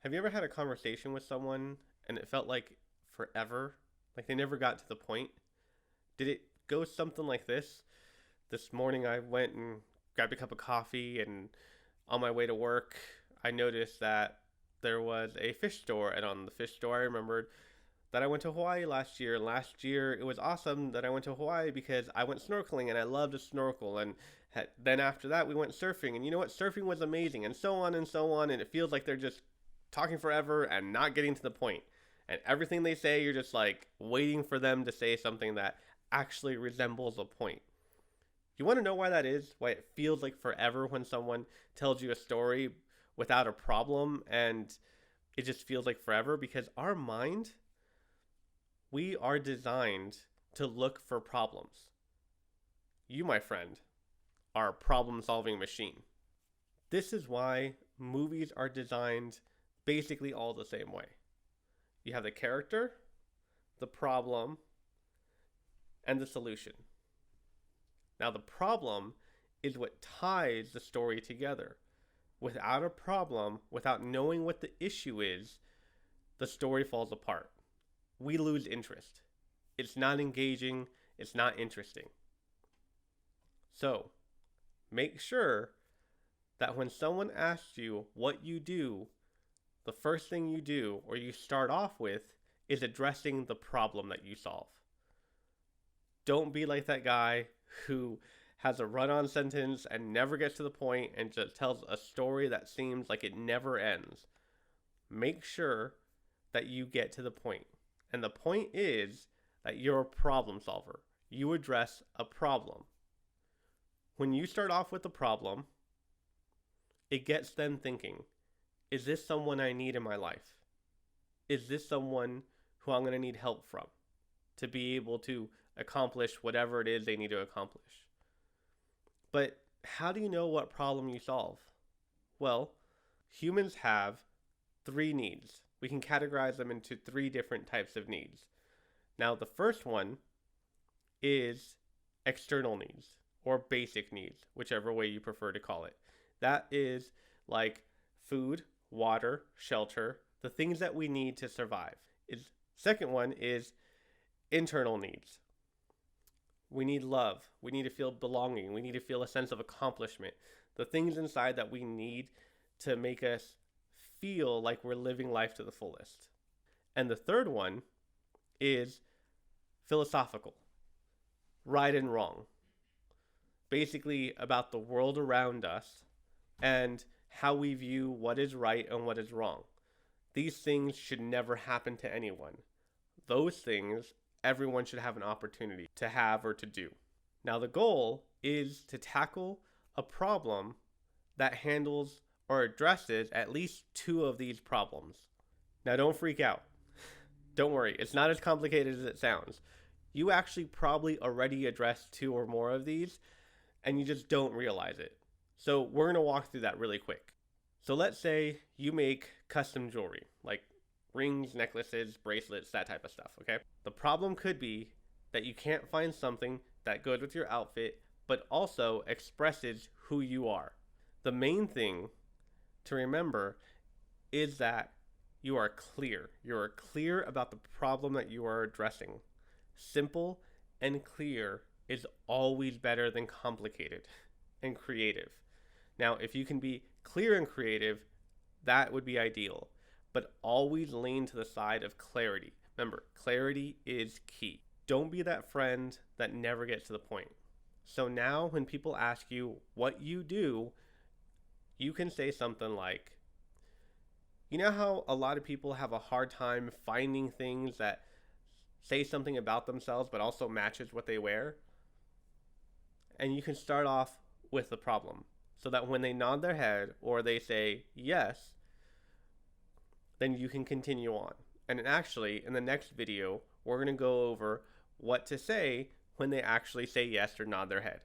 Have you ever had a conversation with someone and it felt like forever? Like they never got to the point? Did it go something like this? This morning I went and grabbed a cup of coffee, and on my way to work, I noticed that there was a fish store. And on the fish store, I remembered that I went to Hawaii last year. And last year, it was awesome that I went to Hawaii because I went snorkeling and I loved to snorkel. And then after that, we went surfing. And you know what? Surfing was amazing, and so on and so on. And it feels like they're just talking forever and not getting to the point. And everything they say, you're just like waiting for them to say something that actually resembles a point. You want to know why that is? Why it feels like forever when someone tells you a story without a problem, and it just feels like forever? Because our mind, we are designed to look for problems. You, my friend, are a problem solving machine. This is why movies are designed basically all the same way. You have the character, the problem, and the solution. Now, the problem is what ties the story together. Without a problem, without knowing what the issue is, the story falls apart. We lose interest. It's not engaging, it's not interesting. So, make sure that when someone asks you what you do, the first thing you do, or you start off with, is addressing the problem that you solve. Don't be like that guy who has a run on sentence and never gets to the point and just tells a story that seems like it never ends. Make sure that you get to the point. And the point is that you're a problem solver. You address a problem. When you start off with a problem, it gets them thinking, is this someone I need in my life? Is this someone who I'm going to need help from to be able to accomplish whatever it is they need to accomplish? But how do you know what problem you solve? Well, humans have three needs. We can categorize them into three different types of needs. Now, the first one is external needs or basic needs, whichever way you prefer to call it. That is like food, water, shelter, the things that we need to survive. Is second one is internal needs. We need love. We need to feel belonging. We need to feel a sense of accomplishment. The things inside that we need to make us feel like we're living life to the fullest. And the third one is philosophical, right and wrong. Basically, about the world around us and how we view what is right and what is wrong. These things should never happen to anyone. Those things everyone should have an opportunity to have or to do. Now, the goal is to tackle a problem that handles or addresses at least two of these problems. Now, don't freak out. Don't worry, it's not as complicated as it sounds. You actually probably already addressed two or more of these, and you just don't realize it. So, we're going to walk through that really quick. So, let's say you make custom jewelry, like rings, necklaces, bracelets, that type of stuff, okay? The problem could be that you can't find something that goes with your outfit, but also expresses who you are. The main thing to remember is that you are clear. You are clear about the problem that you are addressing. Simple and clear is always better than complicated and creative. Now, if you can be clear and creative, that would be ideal. But always lean to the side of clarity. Remember, clarity is key. Don't be that friend that never gets to the point. So now when people ask you what you do, you can say something like, you know how a lot of people have a hard time finding things that say something about themselves but also matches what they wear? And you can start off with the problem so that when they nod their head or they say yes, then you can continue on. And actually, in the next video, we're going to go over what to say when they actually say yes or nod their head.